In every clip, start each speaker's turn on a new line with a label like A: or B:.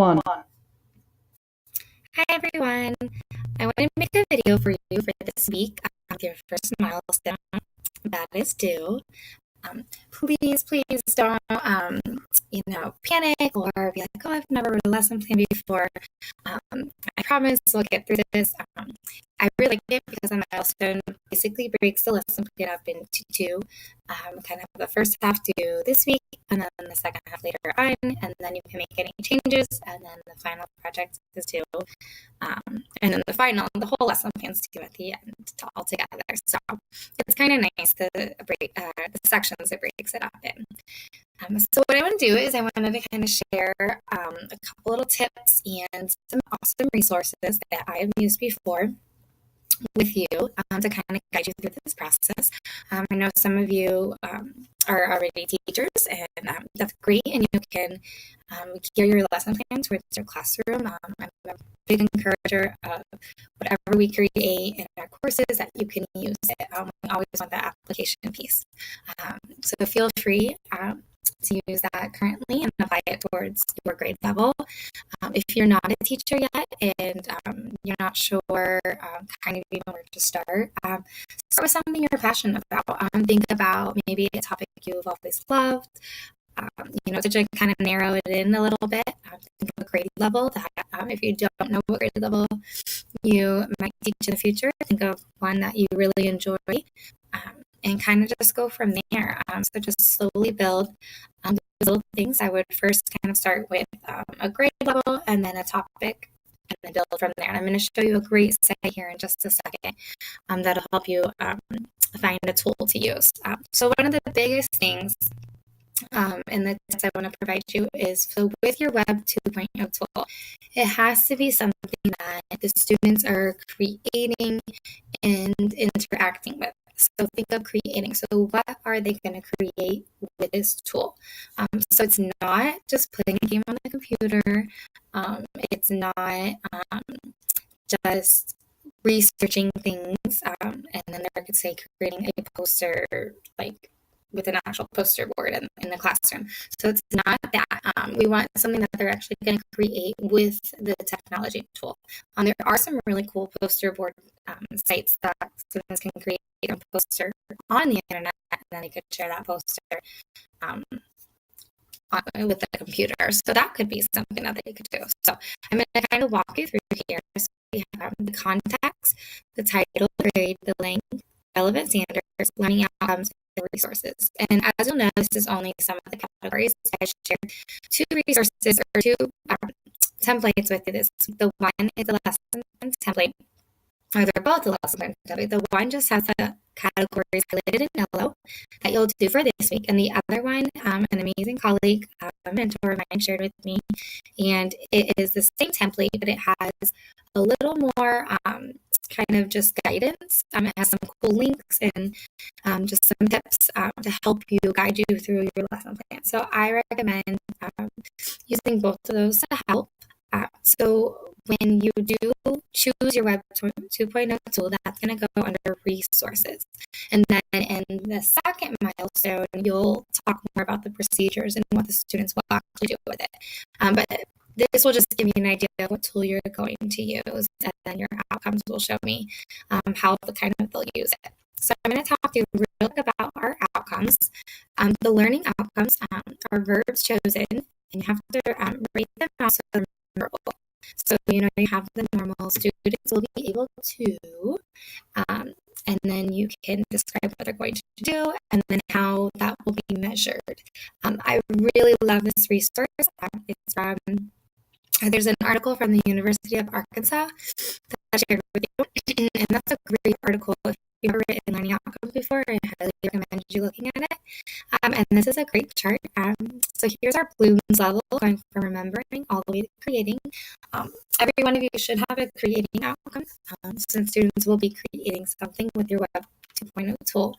A: One.
B: Hi everyone! I want to make a video for you for this week with your first milestone that is due. Please don't, panic or be like, oh, I've never read a lesson plan before. I promise we'll get through this. I really like it because a milestone basically breaks the lesson plan up into two. Kind of the first half due this week, and then the second half later on, and then you can make any changes, and then the final project is due. And then the whole lesson plan's due at the end all together. So it's kind of nice to break the sections it breaks it up in. So what I want to do is I wanted to kind of share a couple little tips and some awesome resources that I have used before with you to kind of guide you through this process. I know some of you are already teachers, and that's great, and you can gear your lesson plan towards your classroom. I'm a big encourager of whatever we create in our courses that you can use it. We always want that application piece. So feel free to use that currently and apply it towards your grade level. If you're not a teacher yet and you're not sure kind of even where to start with something you're passionate about. Think about maybe a topic you've always loved. To just kind of narrow it in a little bit. Think of a grade level that if you don't know what grade level you might teach in the future, think of one that you really enjoy. And kind of just go from there. So just slowly build these little things. I would first kind of start with a grade level and then a topic and then build from there. And I'm going to show you a great site here in just a second that'll help you find a tool to use. So one of the biggest things and the tips I want to provide you is, so with your Web 2.0 tool, it has to be something that the students are creating and interacting with. So think of creating. So what are they going to create with this tool? So it's not just putting a game on the computer. It's not just researching things, and then they're, say, creating a poster like with an actual poster board in the classroom. So it's not that. We want something that they're actually going to create with the technology tool. There are some really cool poster board sites that students can create a poster on the internet, and then they could share that poster with the computer. So that could be something that they could do. So I'm going to kind of walk you through here. So we have the context, the title, grade, the length, relevant standards, learning outcomes, and resources. And as you'll know, this is only some of the categories. I shared two resources or two templates with you. The one is a lesson template, or they're both a lesson template. The one just has the categories highlighted in yellow that you'll do for this week, and the other one, an amazing colleague, a mentor of mine, shared with me, and it is the same template, but it has a little more kind of just guidance. It has some cool links and just some tips to help you, guide you through your lesson plan. So I recommend using both of those to help. So when you do choose your Web 2.0 tool, that's going to go under resources. And then in the second milestone, you'll talk more about the procedures and what the students will actually do with it. But this will just give you an idea of what tool you're going to use, and then your outcomes will show me how they'll use it. So I'm going to talk to you real quick about our outcomes. The learning outcomes are verbs chosen, and you have to rate them out so they're memorable. So, you have the normal students will be able to, and then you can describe what they're going to do and then how that will be measured. I really love this resource. It's from, there's an article from the University of Arkansas that I shared with you, and that's a great article. If you've ever written learning outcomes before, I highly recommend you looking at it. And this is a great chart. So here's our Bloom's level, going from remembering all the way to creating. Every one of you should have a creating outcome, since students will be creating something with your Web 2.0 tool.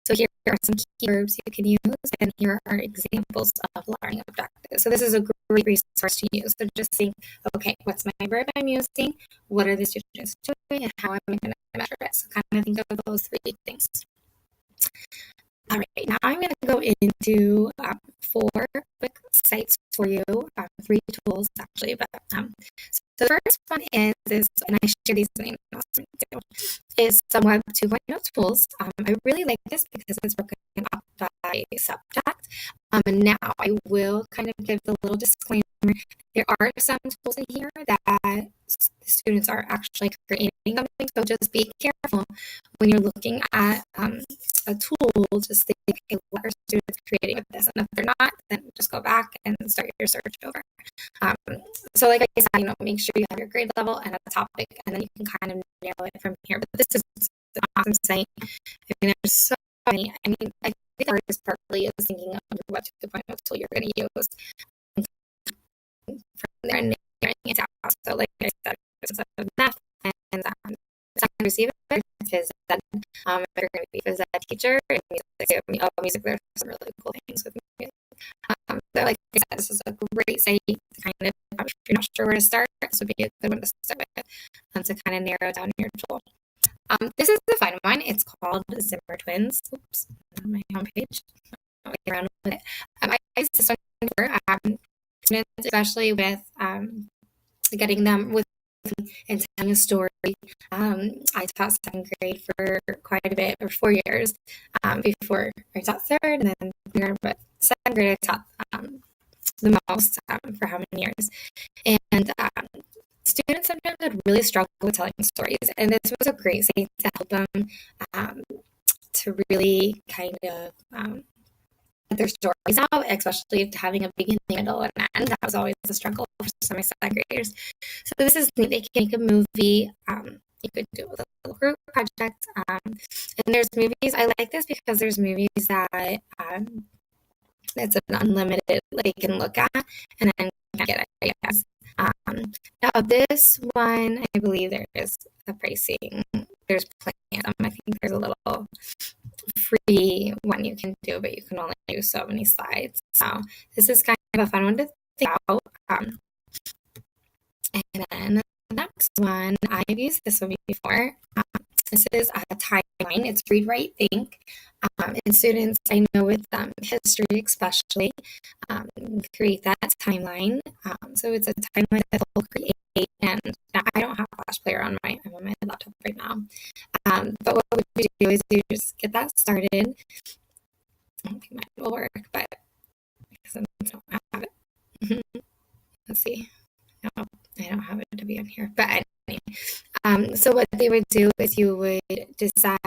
B: So here are some keywords you can use, and here are examples of learning objectives. So this is a great resource to use. So just think, okay, what's my verb I'm using? What are the students doing? And how am I going to measure it? So kind of think of those three things. All right, now I'm going to go into 4 quick sites for you, 3 tools actually. But so the first one is, and I share these in the too, is some Web 2.0 tools. I really like this because it's broken up by subject. And now I will kind of give the little disclaimer. There are some tools in here that the students are actually creating something, so just be careful when you're looking at a tool. Just think, okay, what are students creating with this? And if they're not, then just go back and start your search over. So like I said, make sure you have your grade level and a topic, and then you can kind of narrow it from here. But this is an awesome site. I mean, there's so many. I mean, I think the hardest part really is thinking of the Web 2.0 tool you're going to use from there and narrowing it down. So like I said, it's a math and second receiver, phys ed. If you're going to be a phys ed teacher, and music, there's some really cool things with music. So like I said, this is a great site to kind of, if you're not sure where to start, this would be a good one to start with, to kind of narrow down your tool. This is the fun one. It's called Zimmer Twins. Oops, on my homepage. I'll get around with it. I use this one for students, especially with getting them with and telling a story. I taught second grade for quite a bit, for 4 years, before I taught third, and then but second grade I taught the most for how many years. And students sometimes would really struggle with telling stories, and this was a great site to help them to really kind of get their stories out, especially having a beginning, middle, and end. That was always a struggle for some of my second graders. So this is neat. They can make a movie. You could do it with a little group project. And there's movies. I like this because there's movies that it's an unlimited, they can look at and then get ideas. Now this one, I believe there is a pricing. There's plenty of them. I think there's a little free one you can do, but you can only use so many slides. So this is kind of a fun one to think about. And then the next one, I've used this one before. This is a timeline. It's Read, Write, Think. And students, I know with history especially, create that timeline. So it's a timeline that they'll create. And I don't have a Flash player on my laptop right now. But what we do is you just get that started. I don't think mine will work, but because I don't have it. Let's see. No, I don't have it to be on here. But anyway, so what they would do is you would decide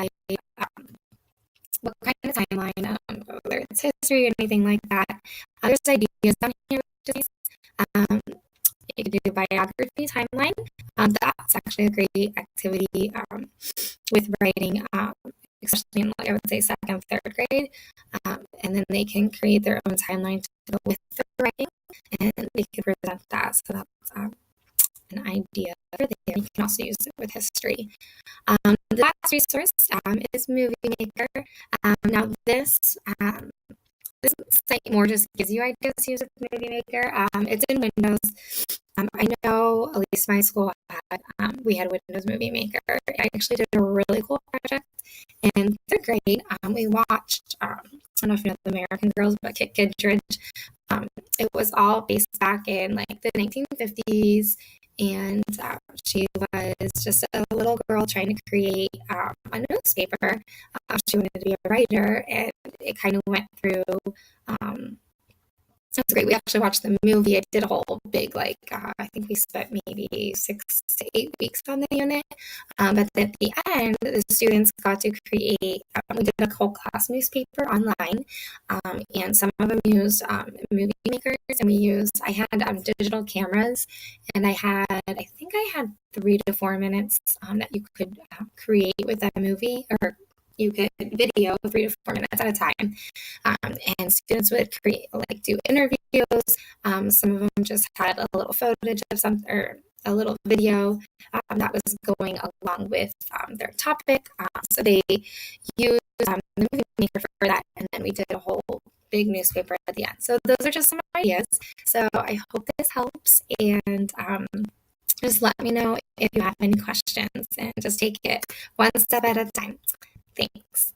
B: what kind of timeline, whether it's history or anything like that. There's ideas down here. You could do a biography timeline. That's actually a great activity with writing, especially in, like, I would say, second, third grade. And then they can create their own timeline to go with the writing, and they can present that. So that's an idea for there. You can also use it with history. The last resource is Movie Maker. Now this site more just gives you ideas to use with Movie Maker. It's in Windows. I know at least my school had, we had Windows Movie Maker. I actually did a really cool project in third grade. We watched, I don't know if you know the American Girls, but Kit Kittredge. It was all based back in like the 1950s, and she was just a little girl trying to create a newspaper. She wanted to be a writer, and it kind of went through. It was great. We actually watched the movie. I did a whole big, I think we spent maybe 6 to 8 weeks on the unit. But at the end, the students got to create, we did a whole class newspaper online. And some of them used movie makers, and I had digital cameras, and I think I had 3 to 4 minutes that you could create with that movie, or you could video 3 to 4 minutes at a time. And students would do interviews. Some of them just had a little footage of something, or a little video that was going along with their topic. So they used the movie maker for that, and then we did a whole big newspaper at the end. So those are just some ideas. So I hope this helps, and just let me know if you have any questions, and just take it one step at a time. Thanks.